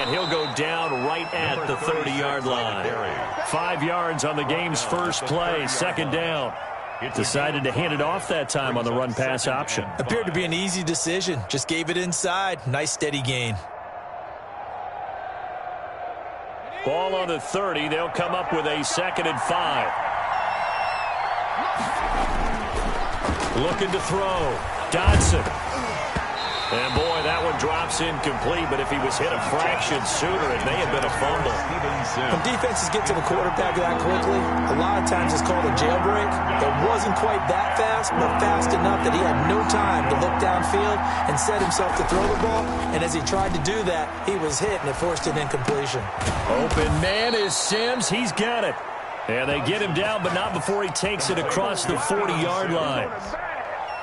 And he'll go down right at the 30-yard line. 5 yards on the game's first play, second down. Decided to hand it off that time on the run-pass option. Appeared to be an easy decision. Just gave it inside. Nice steady gain. Ball on the 30. They'll come up with a 2nd and 5. Looking to throw. Dodson. And, boy, that one drops incomplete, but if he was hit a fraction sooner, it may have been a fumble. When defenses get to the quarterback that quickly, a lot of times it's called a jailbreak. It wasn't quite that fast, but fast enough that he had no time to look downfield and set himself to throw the ball. And as he tried to do that, he was hit, and it forced an incompletion. Open man is Sims. He's got it. And they get him down, but not before he takes it across the 40-yard line.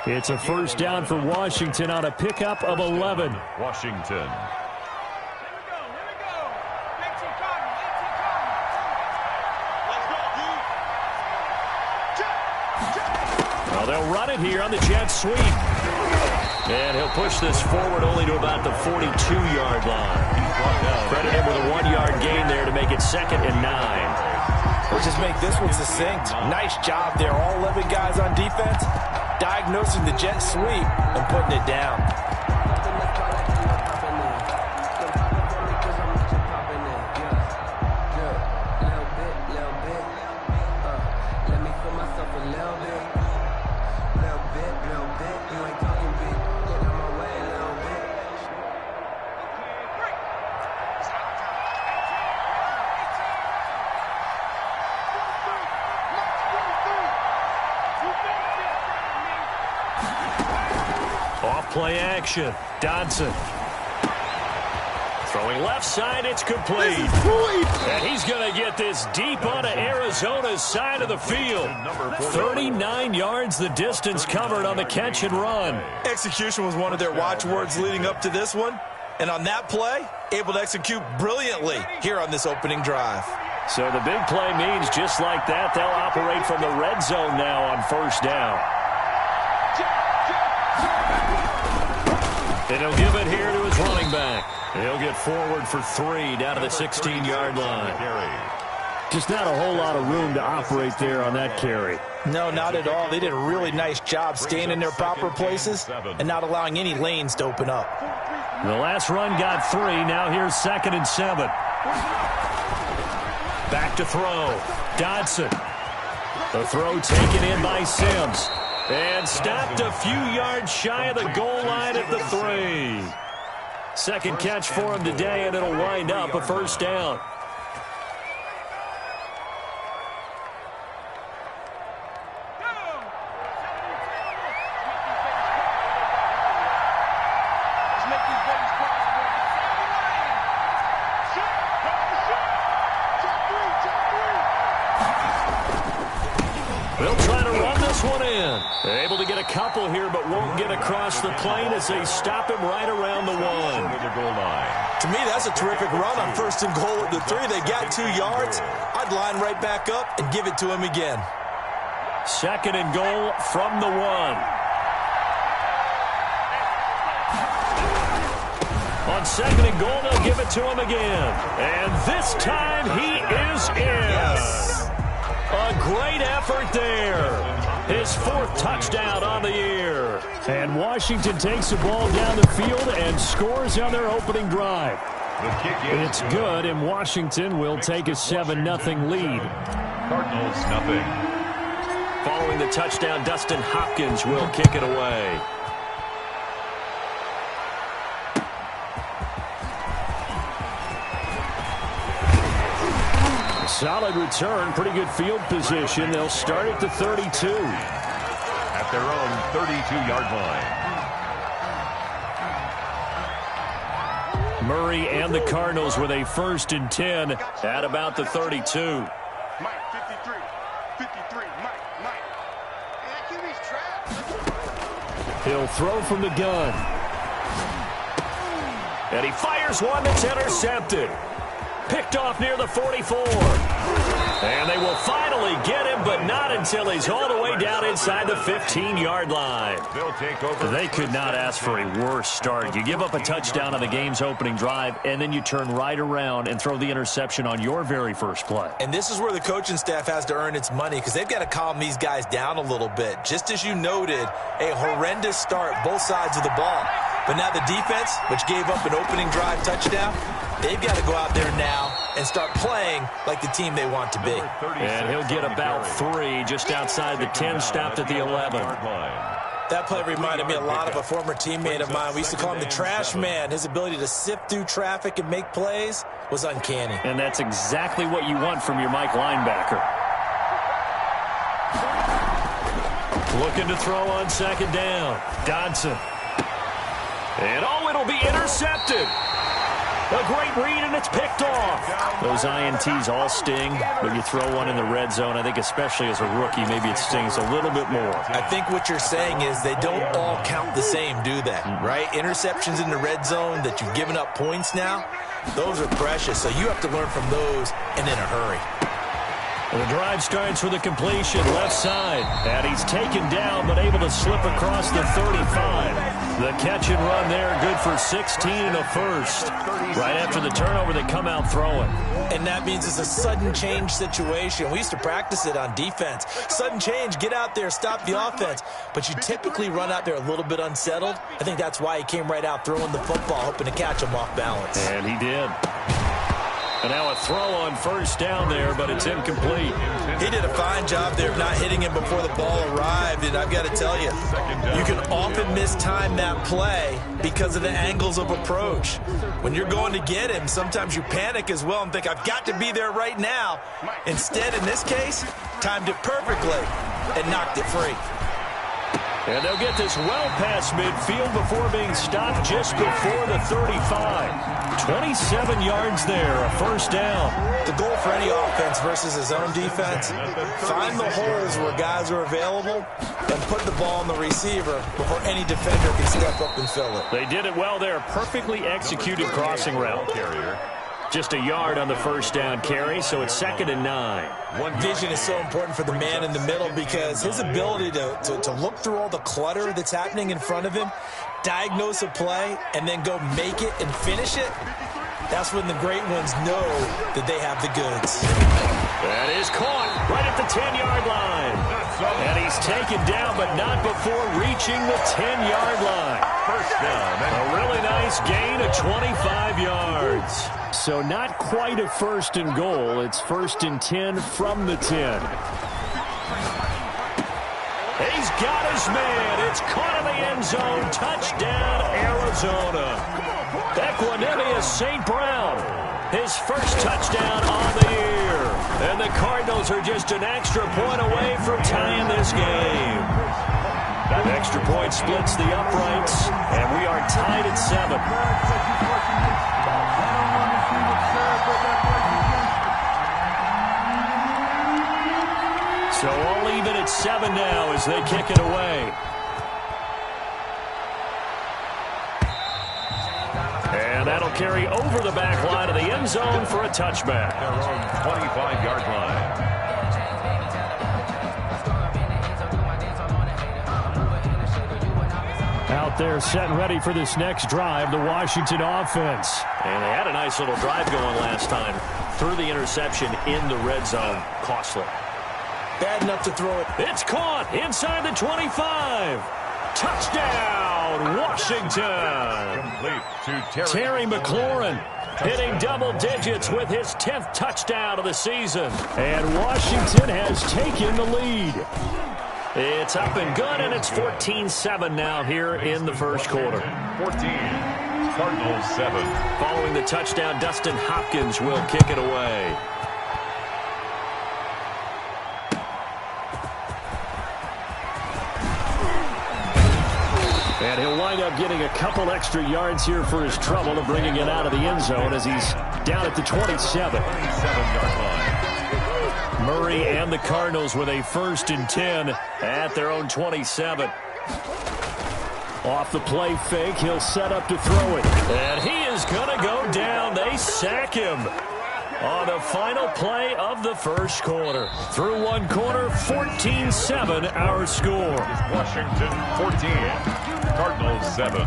It's a first down for Washington on a pickup of 11. Washington. Well, they'll run it here on the jet sweep. And he'll push this forward only to about the 42-yard line. Credit him with a 1-yard gain there to make it 2nd and 9. We'll just make this one succinct. Nice job there. All 11 guys on defense diagnosing the jet sweep and putting it down. Play action. Dodson. Throwing left side, it's complete. And he's going to get this deep onto Arizona's side of the field. 39 yards the distance covered on the catch and run. Execution was one of their watchwords leading up to this one. And on that play, able to execute brilliantly here on this opening drive. So the big play means just like that, they'll operate from the red zone now on first down. And he'll give it here to his running back. He'll get forward for 3 down to the 16-yard line. Just not a whole lot of room to operate there on that carry. No, not at all. They did a really nice job staying in their proper places and not allowing any lanes to open up. The last run got 3. Now here's 2nd and 7. Back to throw. Dodson. The throw taken in by Sims. And stopped a few yards shy of the goal line at the 3. Second catch for him today, and it'll wind up a first down. They'll try to run this one in. Able to get a couple here, but won't get across the plane as they stop him right around the 1. To me, that's a terrific run on 1st and goal at the 3. They got 2 yards. I'd line right back up and give it to him again. 2nd and goal from the 1. On 2nd and goal, they'll give it to him again. And this time he is in. Yes. A great effort there. His 4th touchdown on the year. And Washington takes the ball down the field and scores on their opening drive. It's good, and Washington will take a 7-0 lead. Cardinals, nothing. Following the touchdown, Dustin Hopkins will kick it away. Solid return, pretty good field position. They'll start at the 32. At their own 32-yard line. Murray and the Cardinals with a 1st and 10 at about the 32. Mike, 53. 53, Mike. QB's trapped. He'll throw from the gun. And he fires one that's intercepted. Picked off near the 44. And they will finally get him, but not until he's all the way way down inside the 15-yard line. They'll take over. They could not ask for a worse start. You give up a touchdown on the game's opening drive, and then you turn right around and throw the interception on your very first play. And this is where the coaching staff has to earn its money because they've got to calm these guys down a little bit. Just as you noted, a horrendous start both sides of the ball. But now the defense, which gave up an opening drive touchdown, they've got to go out there now and start playing like the team they want to be. And he'll get about 3 just outside the 10, stopped at the 11. That play reminded me a lot of a former teammate of mine. We used to call him the trash man. His ability to sift through traffic and make plays was uncanny. And that's exactly what you want from your Mike linebacker. Looking to throw on second down. Dodson. And it'll be intercepted. A great read, and it's picked off. Those INTs all sting, but you throw one in the red zone, I think especially as a rookie, maybe it stings a little bit more. I think what you're saying is they don't all count the same, do they? Right? Interceptions in the red zone that you've given up points now, those are precious, so you have to learn from those and in a hurry. The drive starts with a completion left side. And he's taken down but able to slip across the 35. The catch and run there, good for 16 and a first. Right after the turnover, they come out throwing. And that means it's a sudden change situation. We used to practice it on defense. Sudden change, get out there, stop the offense. But you typically run out there a little bit unsettled. I think that's why he came right out throwing the football, hoping to catch him off balance. And he did. And now a throw on first down there, but it's incomplete. He did a fine job there of not hitting him before the ball arrived, and I've got to tell you, you can often mistime that play because of the angles of approach. When you're going to get him, sometimes you panic as well and think, I've got to be there right now. Instead, in this case, timed it perfectly and knocked it free. And they'll get this well past midfield before being stopped just before the 35. 27 yards there, a first down. The goal for any offense versus his own defense, find the holes where guys are available and put the ball on the receiver before any defender can step up and fill it. They did it well there. Perfectly executed crossing route. Just a yard on the first down carry, so it's 2nd and 9. Vision is so important for the man in the middle because his ability to look through all the clutter that's happening in front of him, diagnose a play, and then go make it and finish it, that's when the great ones know that they have the goods. That is caught right at the 10-yard line. And he's taken down, but not before reaching the 10-yard line. First down. A really nice gain of 25 yards. So not quite a first and goal. It's 1st and 10 from the 10. He's got his man. It's caught in the end zone. Touchdown, Arizona. Equanimeous St. Brown, his first touchdown on the year. And the Cardinals are just an extra point away from tying this game. That extra point splits the uprights, and we are tied at 7. So all even at 7 now as they kick it away. And that'll carry over the back line of the end zone for a touchback. Their own 25-yard line. Out there set and ready for this next drive, the Washington offense. And they had a nice little drive going last time. Threw the interception in the red zone. Costly. Bad enough to throw it. It's caught inside the 25. Touchdown, Washington. Complete to Terry McLaurin hitting double digits with his 10th touchdown of the season. And Washington has taken the lead. It's up and good, and it's 14-7 now here in the first quarter. 14, Cardinals 7. Following the touchdown, Dustin Hopkins will kick it away. And he'll wind up getting a couple extra yards here for his trouble of bringing it out of the end zone as he's down at the 27. 27-yard line. Murray and the Cardinals with a 1st and 10 at their own 27. Off the play fake, he'll set up to throw it. And he is going to go down. They sack him. On the final play of the first quarter. Through one quarter, 14-7 our score. Washington 14, Cardinals 7.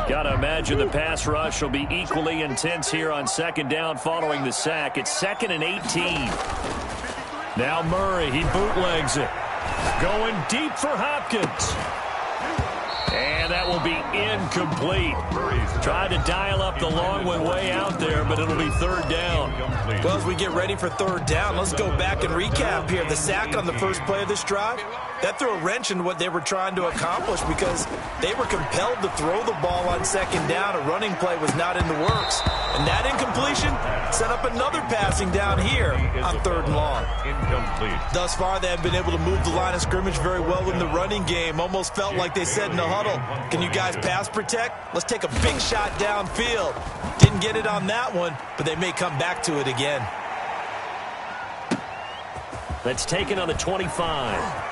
Gotta imagine the pass rush will be equally intense here on second down following the sack. It's 2nd and 18. Now Murray, he bootlegs it. Going deep for Hopkins. And that will be incomplete. Tried to dial up the long one way out there, but it'll be third down. Well, as we get ready for third down, let's go back and recap here. The sack on the first play of this drive, that threw a wrench in what they were trying to accomplish because they were compelled to throw the ball on second down. A running play was not in the works. And that incompletion set up another passing down here on 3rd and long. Incomplete. Thus far, they have been able to move the line of scrimmage very well in the running game. Almost felt like they said in the huddle, can you guys pass protect? Let's take a big shot downfield. Didn't get it on that one, but they may come back to it again. That's taken on the 25.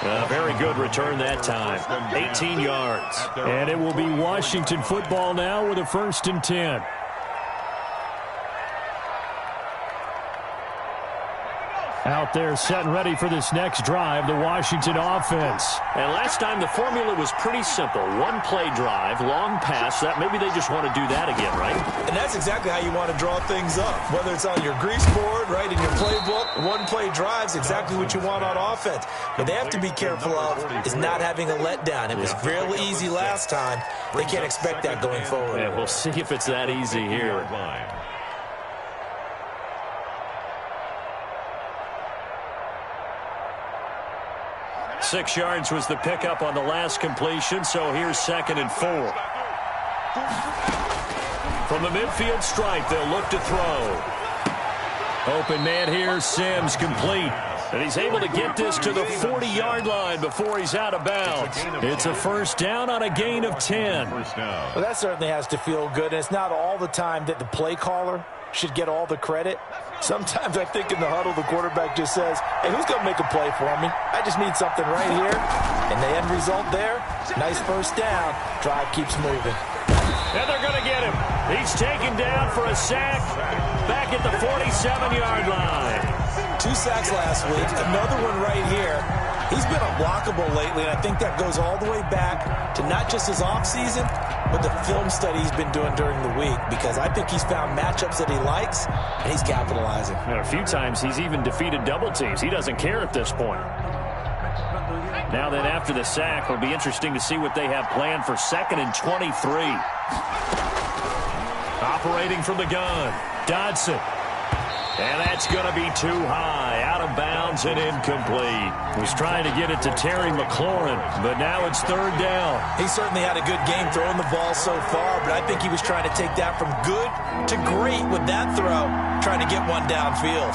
A very good return that time. 18 yards. And it will be Washington football now with a 1st and 10. Out there set and ready for this next drive, the Washington offense. And last time the formula was pretty simple. One play drive, long pass. That maybe they just want to do that again, right? And that's exactly how you want to draw things up. Whether it's on your grease board, right, in your playbook, one play drive's exactly what you want on offense. But they have to be careful of is not having a letdown. It was real easy last time. They can't expect that going forward. Yeah, we'll see if it's that easy here. 6 yards was the pickup on the last completion, so here's 2nd and 4. From the midfield stripe, they'll look to throw. Open man here, Sims, complete. And he's able to get this to the 40-yard line before he's out of bounds. It's a 1st down on a gain of 10. Well, that certainly has to feel good. And it's not all the time that the play caller should get all the credit. Sometimes I think in the huddle, the quarterback just says, hey, who's going to make a play for me? I just need something right here. And the end result there, nice 1st down. Drive keeps moving. And they're going to get him. He's taken down for a sack back at the 47-yard line. 2 sacks last week, another one right here. He's been unblockable lately, and I think that goes all the way back to not just his offseason, but the film study he's been doing during the week, because I think he's found matchups that he likes, and he's capitalizing. And a few times he's even defeated double teams. He doesn't care at this point. Now then, after the sack, it'll be interesting to see what they have planned for 2nd and 23. Operating from the gun, Dodson. And that's going to be too high, out of bounds and incomplete. Was trying to get it to Terry McLaurin, but now it's 3rd down. He certainly had a good game throwing the ball so far, but I think he was trying to take that from good to great with that throw, trying to get one downfield.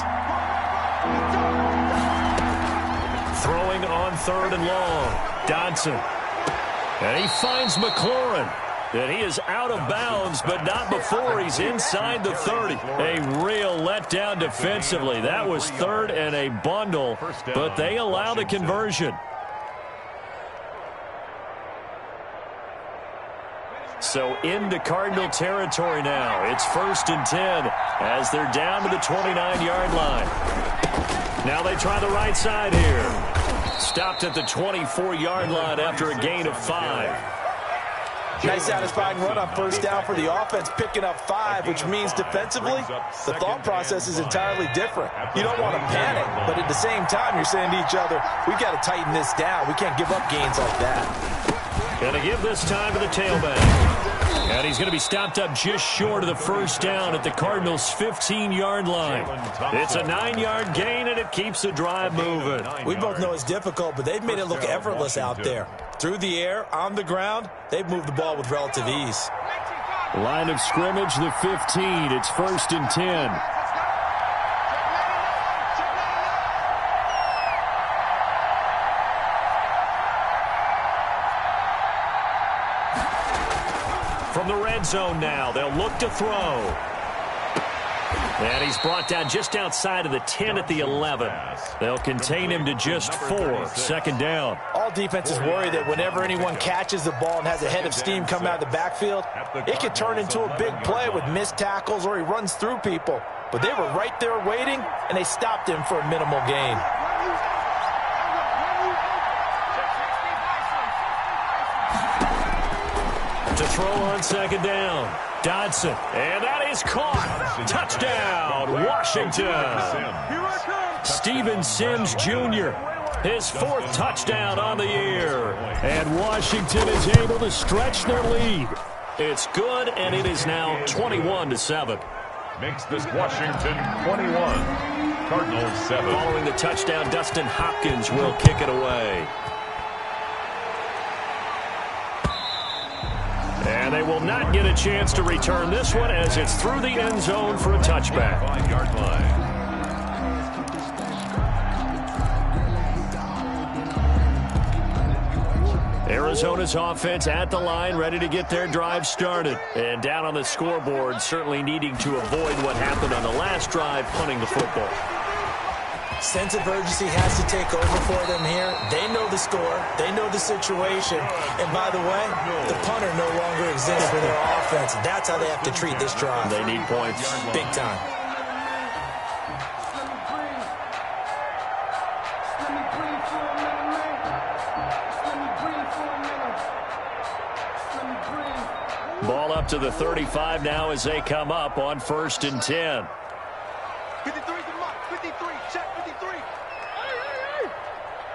Throwing on 3rd and long, Dodson. And he finds McLaurin. And he is out of bounds, but not before he's inside the 30. A real letdown defensively. That was 3rd and a bundle, but they allow the conversion. So into Cardinal territory now. It's 1st and 10 as they're down to the 29-yard line. Now they try the right side here. Stopped at the 24-yard line after a gain of 5. Nice satisfying run on 1st down for the offense, picking up 5, which means defensively, the thought process is entirely different. You don't want to panic, but at the same time, you're saying to each other, we've got to tighten this down. We can't give up gains like that. Going to give this time to the tailback. And he's going to be stopped up just short of the 1st down at the Cardinals' 15-yard line. It's a 9-yard gain, and it keeps the drive moving. We both know it's difficult, but they've made it look effortless out there. Through the air, on the ground, they've moved the ball with relative ease. Line of scrimmage, the 15. It's 1st and 10. From the red zone now, they'll look to throw. And he's brought down just outside of the 10 at the 11. They'll contain him to just 4. Second down. All defenses worry that whenever anyone catches the ball and has a head of steam come out of the backfield, it could turn into a big play with missed tackles or he runs through people. But they were right there waiting, and they stopped him for a minimal gain. To throw on second down. Dodson. And that is caught. Touchdown, Washington. Steven Sims Jr., his 4th touchdown on the year. And Washington is able to stretch their lead. It's good, and it is now 21-7. Makes this Washington 21. Cardinals 7. Following the touchdown, Dustin Hopkins will kick it away. And they will not get a chance to return this one as it's through the end zone for a touchback. 5-yard line. Arizona's offense at the line, ready to get their drive started. And down on the scoreboard, certainly needing to avoid what happened on the last drive, punting the football. Sense of urgency has to take over for them here. They know the score. They know the situation. And by the way, the punter no longer exists for their offense. That's how they have to treat this drive. They need points. Big time. Ball up to the 35 now as they come up on 1st and 10. 53 to Mike. 53. Check 53.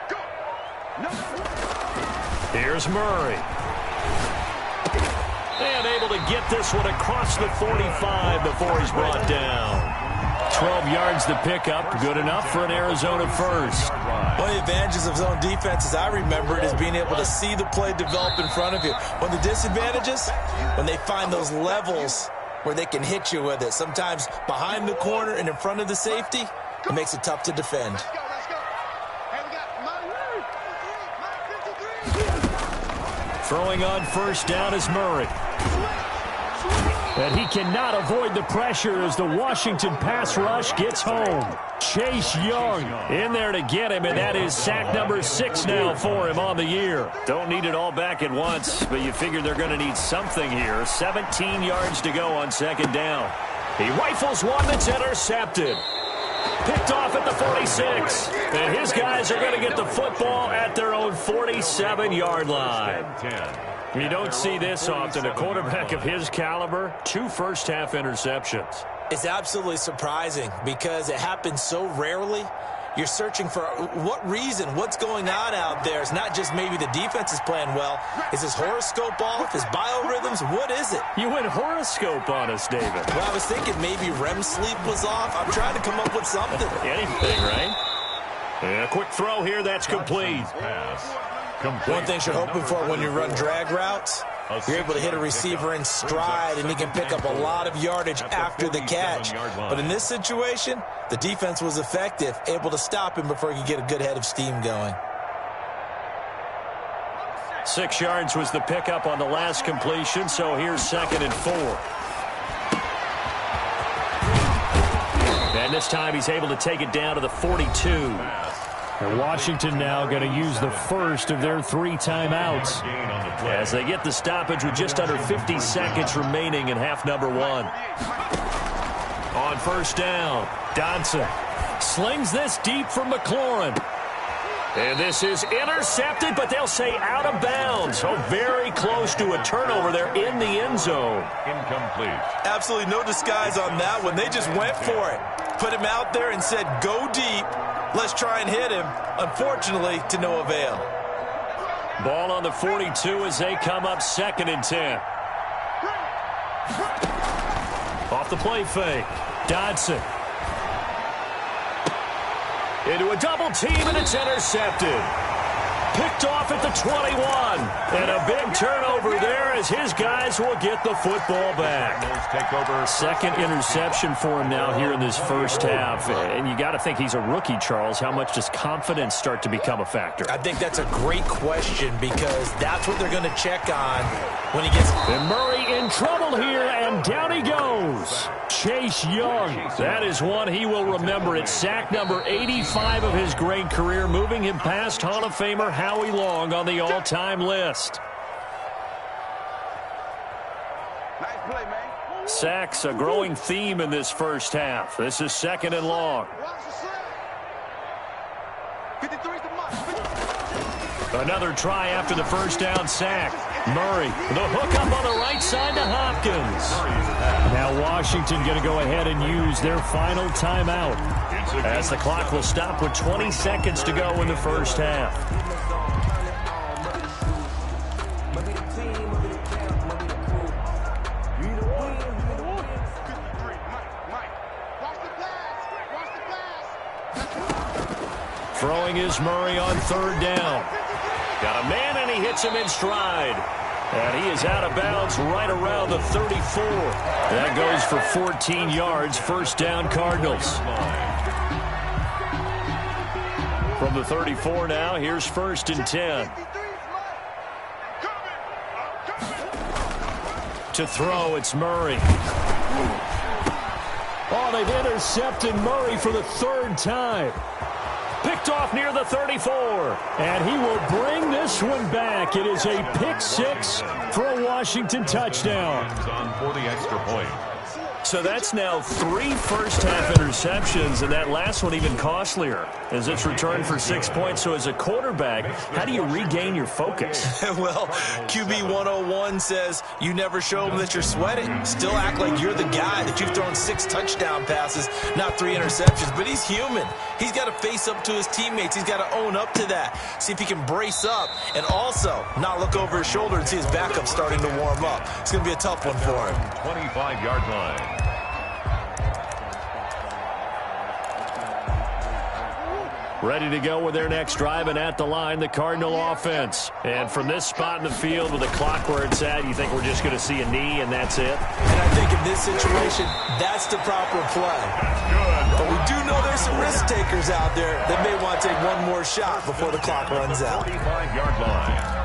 Go. Here's Murray. And able to get this one across the 45 before he's brought down. 12 yards to pick up. Good enough for an Arizona first. One of the advantages of zone defense, as I remember it, is being able to see the play develop in front of you. One of the disadvantages, when they find those levels where they can hit you with it. Sometimes behind the corner and in front of the safety, it makes it tough to defend. Let's go. Hey, we got Mike 53. Throwing on first down is Murray. And he cannot avoid the pressure as the Washington pass rush gets home. Chase Young in there to get him, and that is sack number 6 now for him on the year. Don't need it all back at once, but you figure they're going to need something here. 17 yards to go on second down. He rifles one that's intercepted. Picked off at the 46. And his guys are going to get the football at their own 47-yard line. You don't see this often. A quarterback of his caliber, 2 first-half interceptions. It's absolutely surprising because it happens so rarely. You're searching for what reason, what's going on out there. It's not just maybe the defense is playing well. Is his horoscope off? His biorhythms? What is it? You went horoscope on us, David. Well, I was thinking maybe REM sleep was off. I'm trying to come up with something. Anything, right? And a quick throw here, that's complete. One thing you're hoping for when you run drag routes, you're able to hit a receiver in stride, and he can pick up a lot of yardage after the catch. But in this situation, the defense was effective, able to stop him before he could get a good head of steam going. 6 yards was the pickup on the last completion, so here's 2nd and 4. And this time he's able to take it down to the 42. And Washington now going to use the first of their 3 timeouts as they get the stoppage with just under 50 seconds remaining in half number 1. On first down, Dodson slings this deep from McLaurin. And this is intercepted, but they'll say out of bounds. So very close to a turnover there in the end zone. Incomplete. Absolutely no disguise on that one. They just went for it. Put him out there and said, go deep. Let's try and hit him. Unfortunately, to no avail. Ball on the 42 as they come up 2nd and 10. Off the play fake. Dodson. Into a double team, and it's intercepted. Picked off at the 21. And a big turnover there as his guys will get the football back. Second interception for him now here in this first half. And you got to think he's a rookie, Charles. How much does confidence start to become a factor? I think that's a great question because that's what they're going to check on when he gets... And Murray in trouble here, and down he goes. Chase Young. That is one he will remember. It's sack number 85 of his great career, moving him past Hall of Famer Howie Long on the all-time list. Nice play, man. Sacks, a growing theme in this first half. This is second and long. 53's the mark. Another try after the first down sack. Murray, the hook up on the right side to Hopkins. Now Washington going to go ahead and use their final timeout as the clock will stop with 20 seconds to go in the first half. Throwing is Murray on third down. Got a man, and he hits him in stride. And he is out of bounds right around the 34. That goes for 14 yards. First down, Cardinals. From the 34 now, here's first and 10. To throw, it's Murray. Oh, they've intercepted Murray for the third time. Picked off near the 34, and he will bring this one back. It is a pick six for a Washington touchdown. For the extra point. So that's now 3 first-half interceptions, and that last one even costlier as it's returned for 6 points. So as a quarterback, how do you regain your focus? Well, QB 101 says you never show them that you're sweating. Still act like you're the guy, that you've thrown 6 touchdown passes, not 3 interceptions. But he's human. He's got to face up to his teammates. He's got to own up to that. See if he can brace up and also not look over his shoulder and see his backup starting to warm up. It's going to be a tough one for him. 25-yard line. Ready to go with their next drive, and at the line, the Cardinal offense. And from this spot in the field with the clock where it's at, you think we're just going to see a knee and that's it? And I think in this situation, that's the proper play. But we do know there's some risk takers out there that may want to take one more shot before the clock runs out. 45-yard line.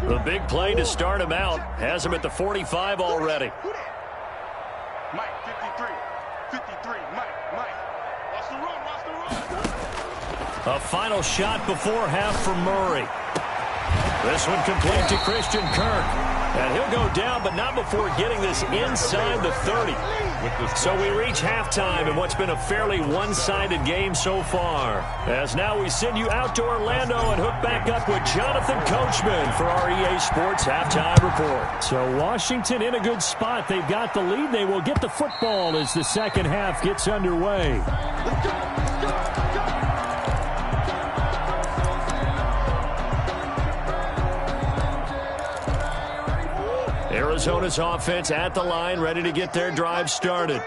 The big play to start him out has him at the 45 already. Mike, 53. 53. Mike. Watch the run. A final shot before half from Murray. This one complete to Christian Kirk. And he'll go down, but not before getting this inside the 30. So we reach halftime in what's been a fairly one-sided game so far. As now we send you out to Orlando and hook back up with Jonathan Coachman for our EA Sports Halftime Report. So Washington in a good spot. They've got the lead. They will get the football as the second half gets underway. Arizona's offense at the line, ready to get their drive started.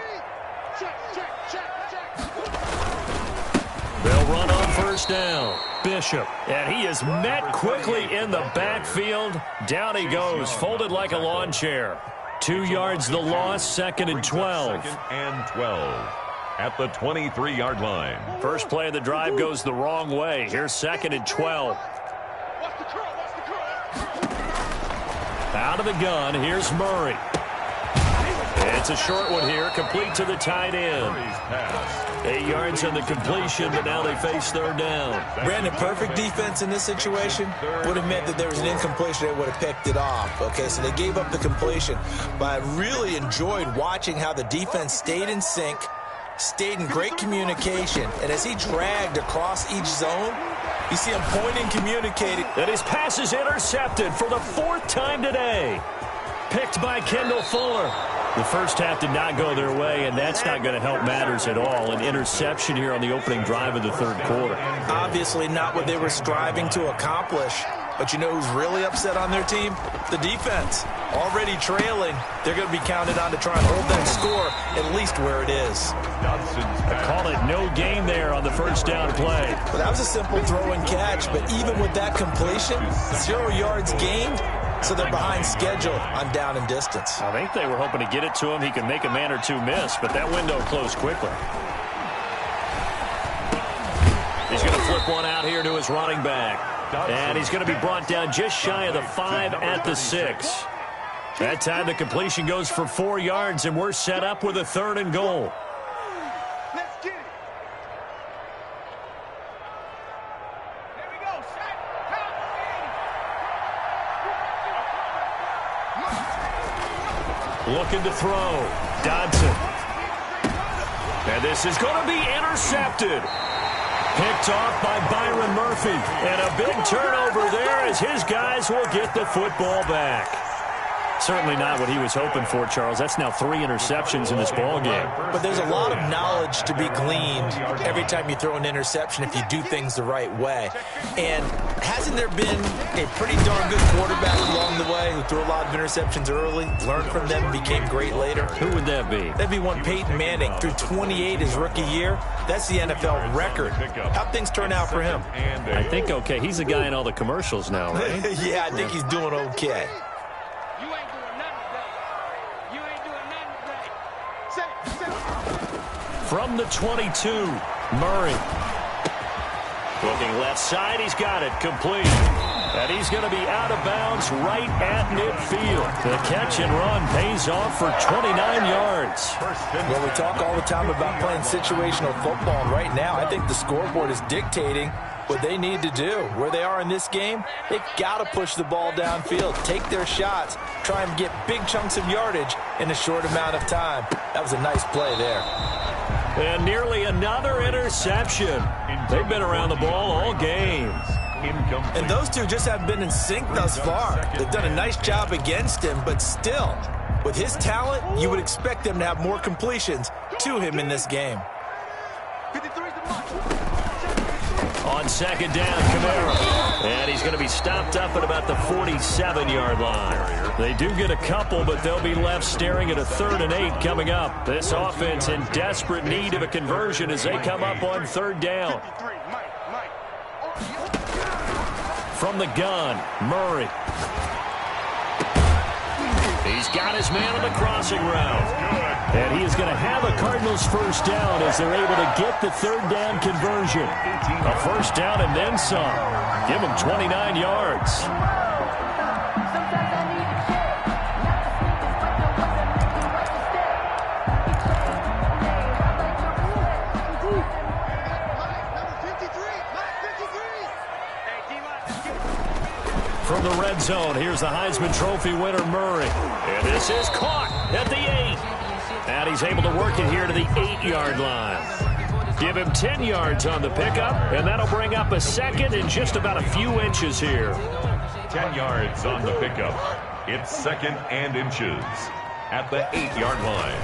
They'll run on first down. Bishop. And he is met quickly in the backfield. Down he goes, folded like a lawn chair. 2 yards the loss, second and 12. Second and 12 at the 23-yard line. First play of the drive goes the wrong way. Here's second and 12. Out of the gun, here's Murray. It's a short one here, complete to the tight end. 8 yards on the completion, but now they face third down. Brandon, perfect defense in this situation would have meant that there was an incompletion. They would have picked it off. Okay, so they gave up the completion. But I really enjoyed watching how the defense stayed in sync, stayed in great communication, and as he dragged across each zone, you see him pointing, communicating. And his pass is intercepted for the 4th time today. picked by Kendall Fuller. The first half did not go their way, and that's not going to help matters at all. An interception here on the opening drive of the third quarter. Obviously not what they were striving to accomplish. But you know who's really upset on their team? The defense. Already trailing, they're going to be counted on to try and hold that score at least where it is. I call it no gain there on the first down play. But that was a simple throw and catch, but even with that completion, 0 yards gained, so they're behind schedule on down and distance. I think they were hoping to get it to him. He can make a man or two miss, but that window closed quickly. He's going to flip one out here to his running back. And he's going to be brought down just shy of the 5 at the 6. That time the completion goes for 4 yards, and we're set up with a 3rd and goal. Let's get it. Here we go. Looking to throw. Dodson. And this is going to be intercepted. Picked off by Byron Murphy. And a big turnover there as his guys will get the football back. Certainly not what he was hoping for, Charles. That's now 3 interceptions in this ball game. But there's a lot of knowledge to be gleaned every time you throw an interception if you do things the right way. And hasn't there been a pretty darn good quarterback along the way who threw a lot of interceptions early, learned from them, and became great later? Who would that be? That'd be one Peyton Manning. Threw 28 his rookie year. That's the NFL record. How'd things turn out for him? I think okay. He's the guy in all the commercials now, right? Yeah, I think he's doing okay. From the 22, Murray. Looking left side, he's got it, complete. And he's going to be out of bounds right at midfield. The catch and run pays off for 29 yards. Well, we talk all the time about playing situational football, and right now I think the scoreboard is dictating what they need to do. Where they are in this game, they've got to push the ball downfield, take their shots, try and get big chunks of yardage in a short amount of time. That was a nice play there. And nearly another interception. They've been around the ball all game. And those two just haven't been in sync thus far. They've done a nice job against him, but still, with his talent, you would expect them to have more completions to him in this game. 53's the mark. On second down, Kamara. And he's going to be stopped up at about the 47-yard line. They do get a couple, but they'll be left staring at a 3rd and 8 coming up. This offense in desperate need of a conversion as they come up on 3rd down. From the gun, Murray. He's got his man on the crossing route. And he is going to have a Cardinals first down as they're able to get the 3rd down conversion. A first down and then some. Give them 29 yards. From the red zone, here's the Heisman Trophy winner, Murray. And this is caught at the 8. And he's able to work it here to the 8-yard line. Give him 10 yards on the pickup, and that'll bring up a 2nd and just about a few inches here. 10 yards on the pickup. It's 2nd and inches at the 8-yard line.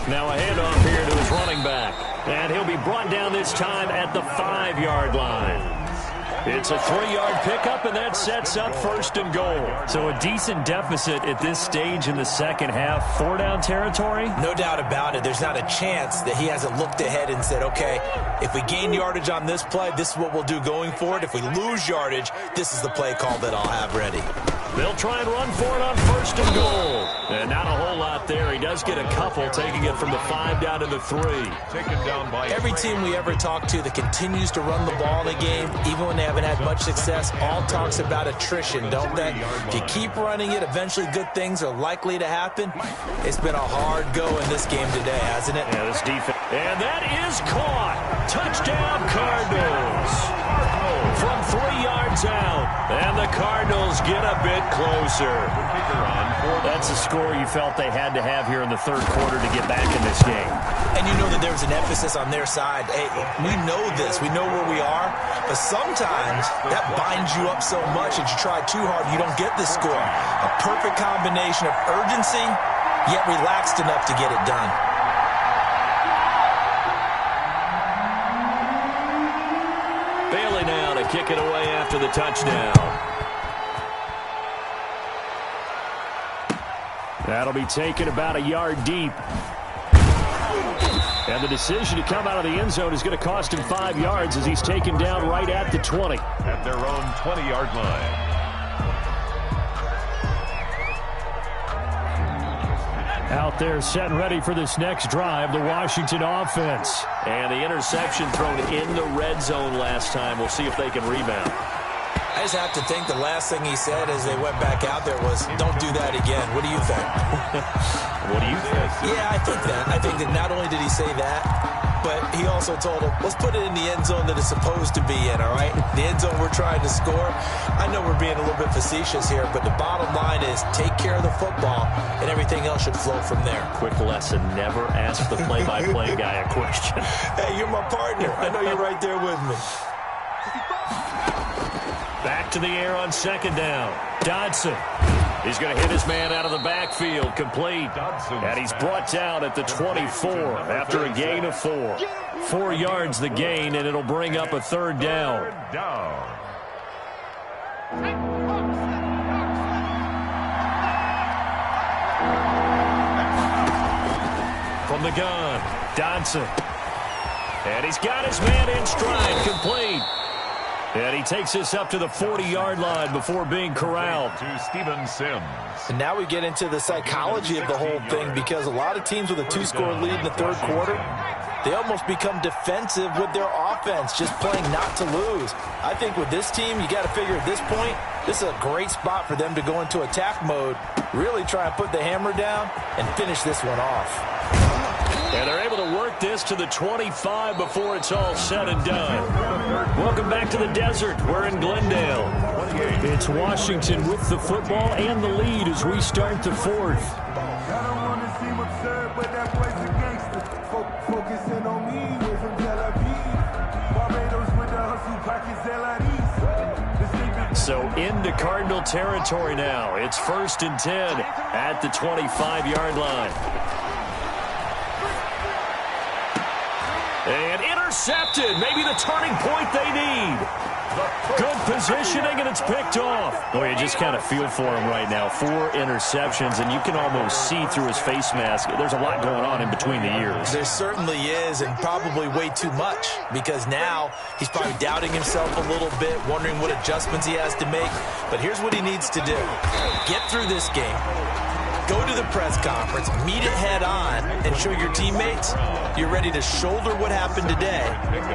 Now a handoff here to his running back. And he'll be brought down this time at the 5-yard line. It's a 3-yard pickup, and that sets up 1st and goal. So a decent deficit at this stage in the second half. 4-down territory? No doubt about it. There's not a chance that he hasn't looked ahead and said, okay, if we gain yardage on this play, this is what we'll do going forward. If we lose yardage, this is the play call that I'll have ready. They'll try and run for it on 1st and goal. And not a whole lot there. He does get a couple, taking it from the 5 down to the 3. Taken down by every team we ever talk to that continues to run the ball in a game, even when they haven't had much success, all talks about attrition, don't they? If you keep running it, eventually good things are likely to happen. It's been a hard go in this game today, hasn't it? Yeah, this defense. And that is caught. Touchdown, Cardinals. From 3 yards out. And the Cardinals get a bit closer. That's a score you felt they had to have here in the third quarter to get back in this game. And you know that there was an emphasis on their side. Hey, we know this. We know where we are. But sometimes that binds you up so much that you try too hard, you don't get this score. A perfect combination of urgency, yet relaxed enough to get it done. Bailey now to kick it away after the touchdown. That'll be taken about a yard deep. And the decision to come out of the end zone is going to cost him 5 yards as he's taken down right at the 20. At their own 20-yard line. Out there set and ready for this next drive, the Washington offense. And the interception thrown in the red zone last time. We'll see if they can rebound. I just have to think the last thing he said as they went back out there was, don't do that again. What do you think? What do you think? Yeah, I think that. I think that not only did he say that, but he also told him, let's put it in the end zone that it's supposed to be in, all right? The end zone we're trying to score. I know we're being a little bit facetious here, but the bottom line is take care of the football, and everything else should flow from there. Quick lesson, never ask the play-by-play guy a question. Hey, you're my partner. I know you're right there with me. Back to the air on second down. Dodson. He's going to hit his man out of the backfield. Complete. And he's brought down at the 24 after a gain of 4. 4 yards the gain, and it'll bring up a third down. From the gun, Dodson. And he's got his man in stride. Complete. And he takes this up to the 40-yard line before being corralled. To Steven Sims. And now we get into the psychology of the whole thing, because a lot of teams with a 2-score lead in the third quarter, they almost become defensive with their offense, just playing not to lose. I think with this team, you got to figure at this point, this is a great spot for them to go into attack mode, really try and put the hammer down and finish this one off. And they're able to work this to the 25 before it's all said and done. Welcome back to the desert. We're in Glendale. It's Washington with the football and the lead as we start the fourth. So into Cardinal territory now. It's 1st and 10 at the 25-yard line. And intercepted. Maybe the turning point they need. Good positioning, and it's picked off. Boy, you just kind of feel for him right now. 4 interceptions, and you can almost see through his face mask. There's a lot going on in between the ears. There certainly is, and probably way too much, because now he's probably doubting himself a little bit, wondering what adjustments he has to make. But here's what he needs to do. Get through this game. Go to the press conference, meet it head on, and show your teammates you're ready to shoulder what happened today,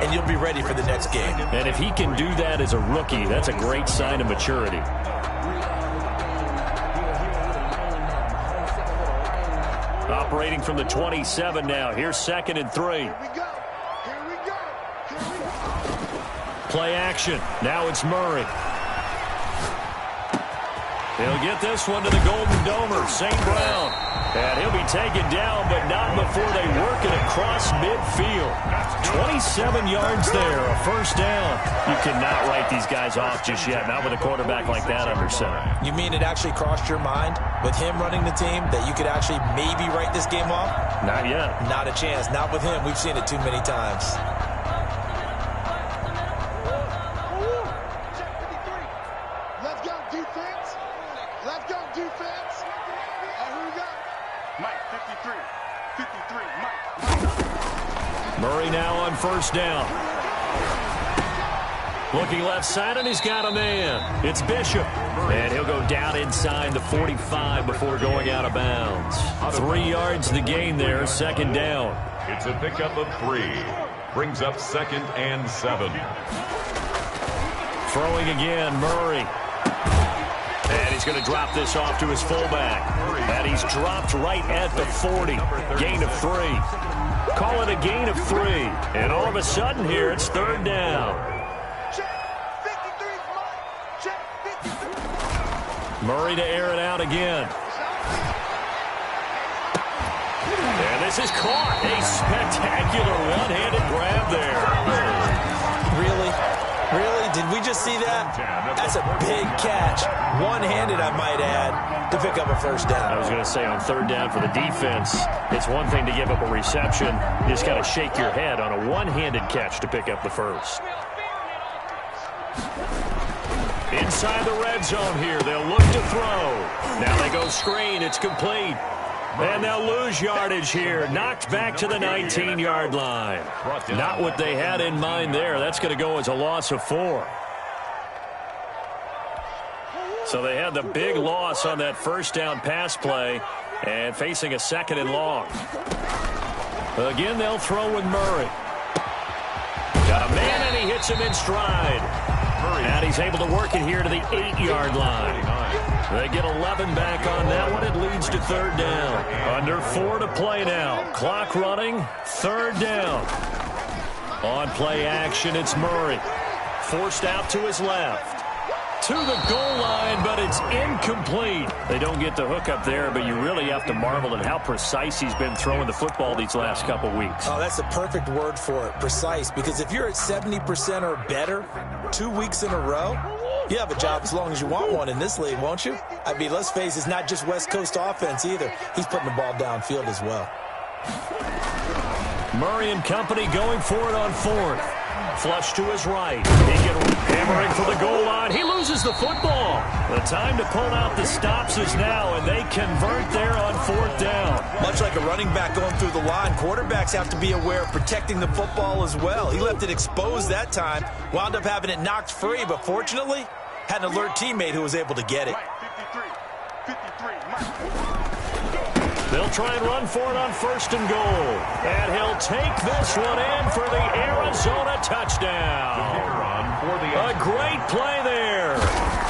and you'll be ready for the next game. And if he can do that as a rookie, that's a great sign of maturity. Operating from the 27 now. Here's 2nd and 3. Play action. Now it's Murray. He'll get this one to the Golden Domer, St. Brown. And he'll be taken down, but not before they work it across midfield. 27 yards there, a first down. You cannot write these guys off just yet, not with a quarterback like that under center. You mean it actually crossed your mind with him running the team that you could actually maybe write this game off? Not yet. Not a chance. Not with him. We've seen it too many times. Murray now on first down. Looking left side, and he's got a man. It's Bishop. And he'll go down inside the 45 before going out of bounds. 3 yards the gain there, 2nd down. It's a pickup of 3. Brings up 2nd and 7. Throwing again, Murray. And he's going to drop this off to his fullback. And he's dropped right at the 40. Gain of 3. Call it a gain of 3. And all of a sudden here, it's 3rd down. Check. 53's mine. Check. Murray to air it out again. And this is caught. A spectacular one-handed grab there. Really? Really? Did we just see that? That's a big catch. One-handed, I might add, to pick up a first down. I was going to say on third down for the defense, it's one thing to give up a reception. You just got to shake your head on a one-handed catch to pick up the first. Inside the red zone here. They'll look to throw. Now they go screen. It's complete. And they'll lose yardage here. Knocked back to the 19-yard line. Not what they had in mind there. That's going to go as a loss of 4. So they had the big loss on that first down pass play and facing a 2nd and long. Again, they'll throw with Murray. Got a man, and he hits him in stride. And he's able to work it here to the 8-yard line. They get 11 back on that one. It leads to third down. Under 4 to play now. Clock running. Third down. On play action, it's Murray. Forced out to his left. To the goal line, but it's incomplete. They don't get the hook up there, but you really have to marvel at how precise he's been throwing the football these last couple weeks. Oh, that's the perfect word for it, precise. Because if you're at 70% or better 2 weeks in a row, you have a job as long as you want one in this league, won't you? I mean, let's face it, it's not just West Coast offense either. He's putting the ball downfield as well. Murray and company going for it on 4th. Flush to his right. He can hammering for the goal line. He loses the football. The time to pull out the stops is now, and they convert there on 4th down. Much like a running back going through the line, quarterbacks have to be aware of protecting the football as well. He left it exposed that time, wound up having it knocked free, but fortunately, had an alert teammate who was able to get it. 53. They'll try and run for it on 1st and goal. And he'll take this one in for the Arizona touchdown. A great play there.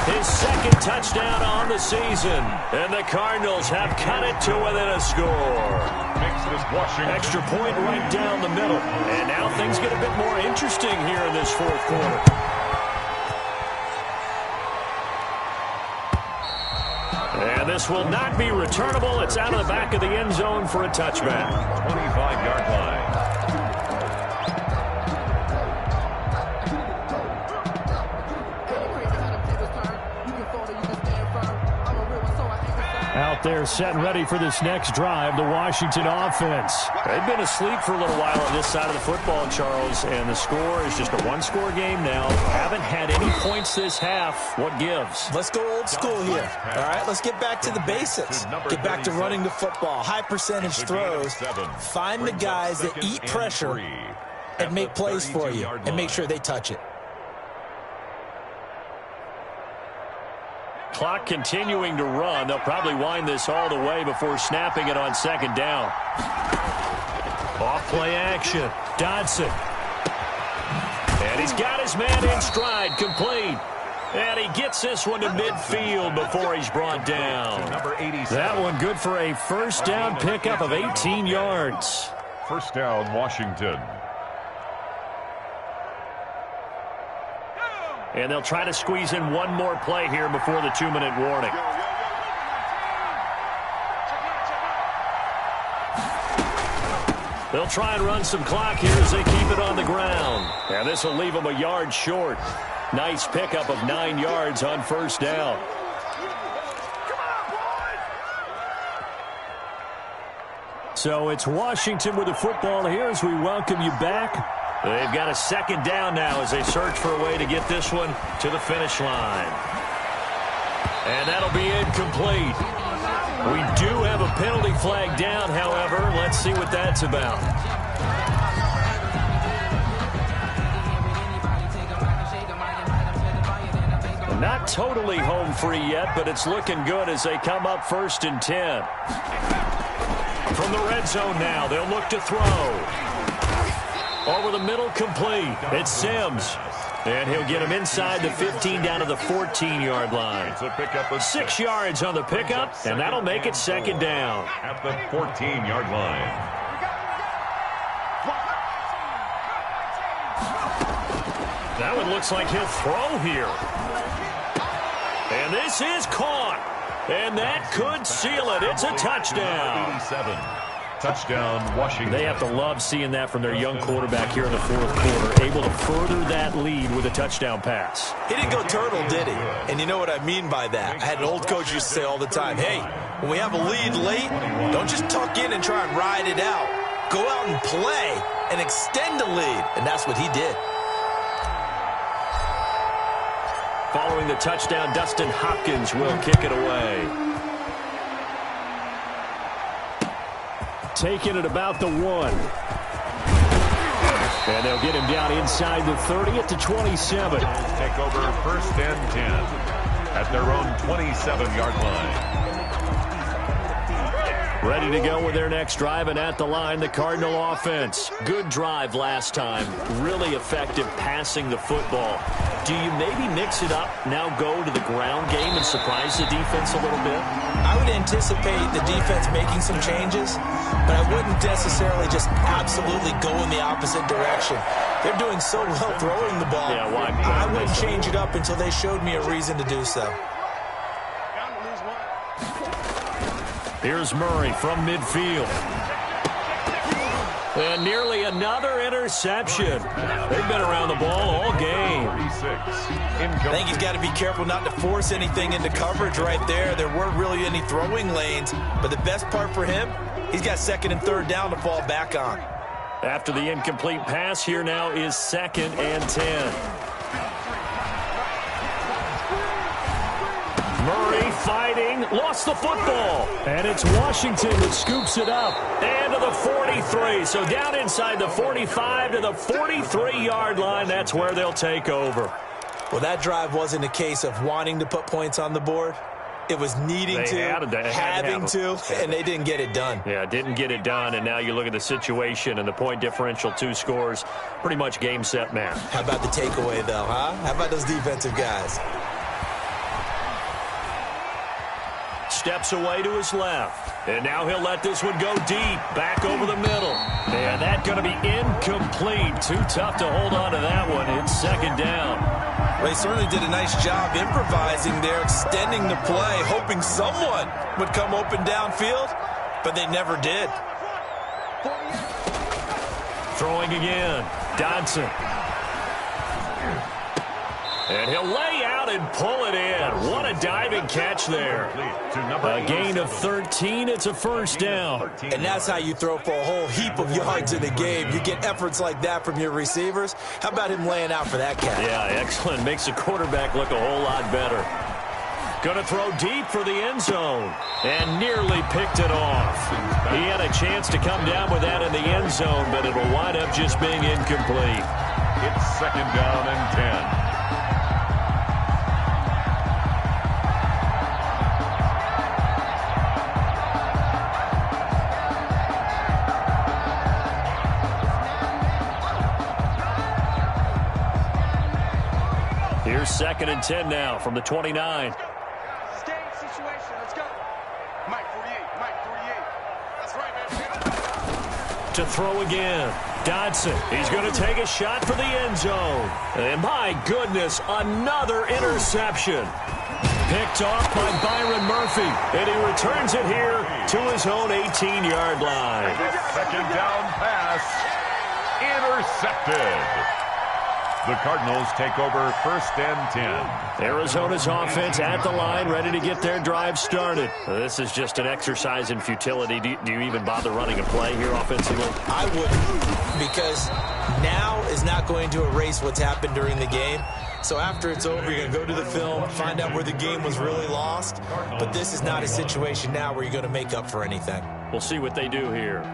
His 2nd touchdown on the season. And the Cardinals have cut it to within a score. Extra point right down the middle. And now things get a bit more interesting here in this 4th quarter. And this will not be returnable. It's out of the back of the end zone for a touchback. 25-yard line. Out there set and ready for this next drive, the Washington offense. They've been asleep for a little while on this side of the football, Charles, and the score is just a one-score game now. Haven't had any points this half. What gives? Let's go old school here. All right, let's get back to the basics. Get back to running the football. High percentage throws. Find the guys that eat pressure and make plays for you and make sure they touch it. Clock continuing to run. They'll probably wind this all the way before snapping it on 2nd down. Off play action. Dodson. And he's got his man in stride. Complete. And he gets this one to midfield before he's brought down. That one good for a first down pickup of 18 yards. First down, Washington. And they'll try to squeeze in one more play here before the 2-minute warning. They'll try and run some clock here as they keep it on the ground. And this will leave them a yard short. Nice pickup of 9 yards on first down. So it's Washington with the football here as we welcome you back. They've got a 2nd down now as they search for a way to get this one to the finish line. And that'll be incomplete. We do have a penalty flag down, however. Let's see what that's about. Not totally home free yet, but it's looking good as they come up 1st and 10. From the red zone now, they'll look to throw. Over the middle, complete. It's Sims. And he'll get him inside the 15 down to the 14-yard line. 6 yards on the pickup, and that'll make it 2nd down. At the 14-yard line. That one looks like he'll throw here. And And this is caught. And that could seal it. It's a touchdown. 87. Touchdown, Washington. They have to love seeing that from their young quarterback here in the fourth quarter, able to further that lead with a touchdown pass. He didn't go turtle, did he? And you know what I mean by that. I had an old coach used to say all the time, hey, when we have a lead late, don't just tuck in and try and ride it out. Go out and play and extend the lead. And that's what he did. Following the touchdown, Dustin Hopkins will kick it away. Taking it about the 1. And they'll get him down inside the 30 at the 27. Take over first and 10 at their own 27-yard line. Ready to go with their next drive, and at the line, the Cardinal offense. Good drive last time. Really effective passing the football. Do you maybe mix it up, now go to the ground game and surprise the defense a little bit? I would anticipate the defense making some changes, but I wouldn't necessarily just absolutely go in the opposite direction. They're doing so well throwing the ball. Yeah, why? I wouldn't change it up until they showed me a reason to do so. Here's Murray from midfield. And nearly another interception. They've been around the ball all game. I think he's got to be careful not to force anything into coverage right there. There weren't really any throwing lanes, but the best part for him, he's got second and third down to fall back on. After the incomplete pass, here now is 2nd and 10. Murray fighting, lost the football. And it's Washington that scoops it up. And to the 43. So down inside the 45 to the 43-yard line. That's where they'll take over. Well, that drive wasn't a case of wanting to put points on the board. It was needing having to, and they didn't get it done. Yeah, didn't get it done, and now you look at the situation and the point differential, 2 scores, pretty much game, set, match. How about the takeaway, though, huh? How about those defensive guys? Steps away to his left. And now he'll let this one go deep, back over the middle. And that's going to be incomplete. Too tough to hold on to that one. It's 2nd down. Well, he certainly did a nice job improvising there, extending the play, hoping someone would come open downfield, but they never did. Throwing again. Dodson. And he'll lay out and pull it in. What a diving catch there. A gain of 13. It's a first down. And that's how you throw for a whole heap of yards in a game. You get efforts like that from your receivers. How about him laying out for that catch? Yeah, excellent. Makes the quarterback look a whole lot better. Going to throw deep for the end zone. And nearly picked it off. He had a chance to come down with that in the end zone, but it'll wind up just being incomplete. It's 2nd down and 10. Here's 2nd and 10 now from the 29. Game situation. Let's go. Mike 48. Mike 48. That's right, man. To throw again. Dodson. He's going to take a shot for the end zone. And my goodness, another interception. Picked off by Byron Murphy. And he returns it here to his own 18-yard line. 2nd down pass. Intercepted. The Cardinals take over 1st and 10. Arizona's offense at the line, ready to get their drive started. This is just an exercise in futility. Do you even bother running a play here offensively? I wouldn't, because now is not going to erase what's happened during the game. So after it's over, you're going to go to the film, find out where the game was really lost. But this is not a situation now where you're going to make up for anything. We'll see what they do here.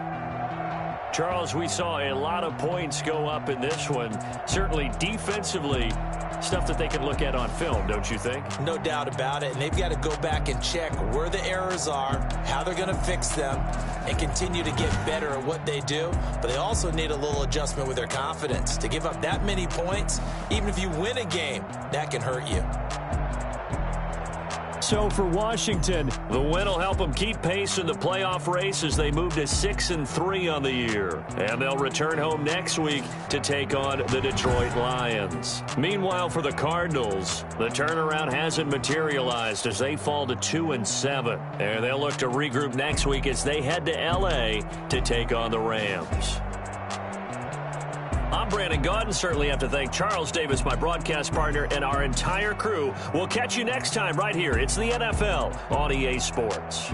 Charles, we saw a lot of points go up in this one. Certainly defensively, stuff that they can look at on film, don't you think? No doubt about it. And they've got to go back and check where the errors are, how they're going to fix them, and continue to get better at what they do. But they also need a little adjustment with their confidence. To give up that many points, even if you win a game, that can hurt you. So for Washington, the win will help them keep pace in the playoff race as they move to 6-3 on the year. And they'll return home next week to take on the Detroit Lions. Meanwhile, for the Cardinals, the turnaround hasn't materialized as they fall to 2-7. And they'll look to regroup next week as they head to L.A. to take on the Rams. I'm Brandon Gaudin. Certainly have to thank Charles Davis, my broadcast partner, and our entire crew. We'll catch you next time right here. It's the NFL on EA Sports.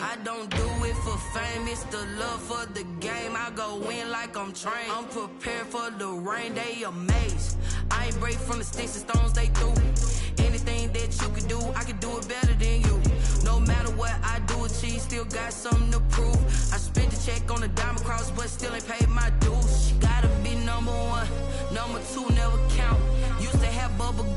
I don't do it for fame, it's the love for the game. I go in like I'm trained. I'm prepared for the rain, they amazed. I ain't break from the sticks and stones they threw. Anything that you can do, I can do it better than you. No matter what I do achieve, still got something to prove. I spent the check on the diamond cross, but still ain't paid my dues. Gotta be number one, number two never count. Used to have bubble guts.